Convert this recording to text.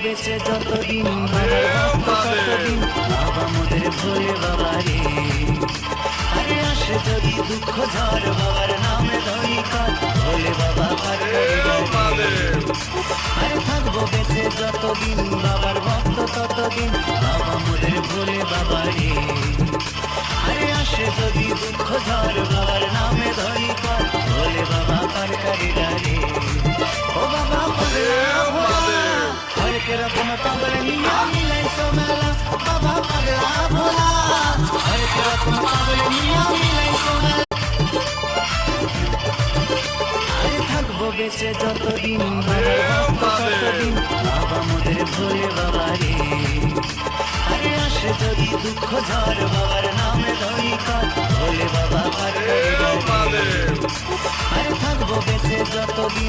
বেঁচে যতদিন বাবার ভক্ত ততদিন বাবা মোদের ভোলে বাবা রে। আরে আসে যদি দুঃখ ঝড় বাবার নামে ধরি কাজ ভোলে বাবা পার করে দেয়। আরে থাকবো বেঁচে যতদিন বাবার ভক্ত ততদিন বাবা মোদের ভোলে বাবা রে। আরে আসে যদি দুঃখ ঝড় বাবার নামে ধরি কাজ ভোলে বাবা পার করে দেয়। ও বাবা পাগলা ভোলা হরেক রকম পাগল নিয়া মিলাইছো মেলা বাবা পাগলা ভোলা হরেক রকম পাগল নিয়া মিলাইছো মেলা। আরে থাকবো বেঁচে যতদিন বাবার ভক্ত ততদিন বাবা মোদের ভোলে বাবা রে। আরে আসে যদি দুঃখ ঝড় বাবার নামে ধরি কাজ ভোলে বাবা পার করে দেয়। আরে থাকবো বেঁচে যতদিন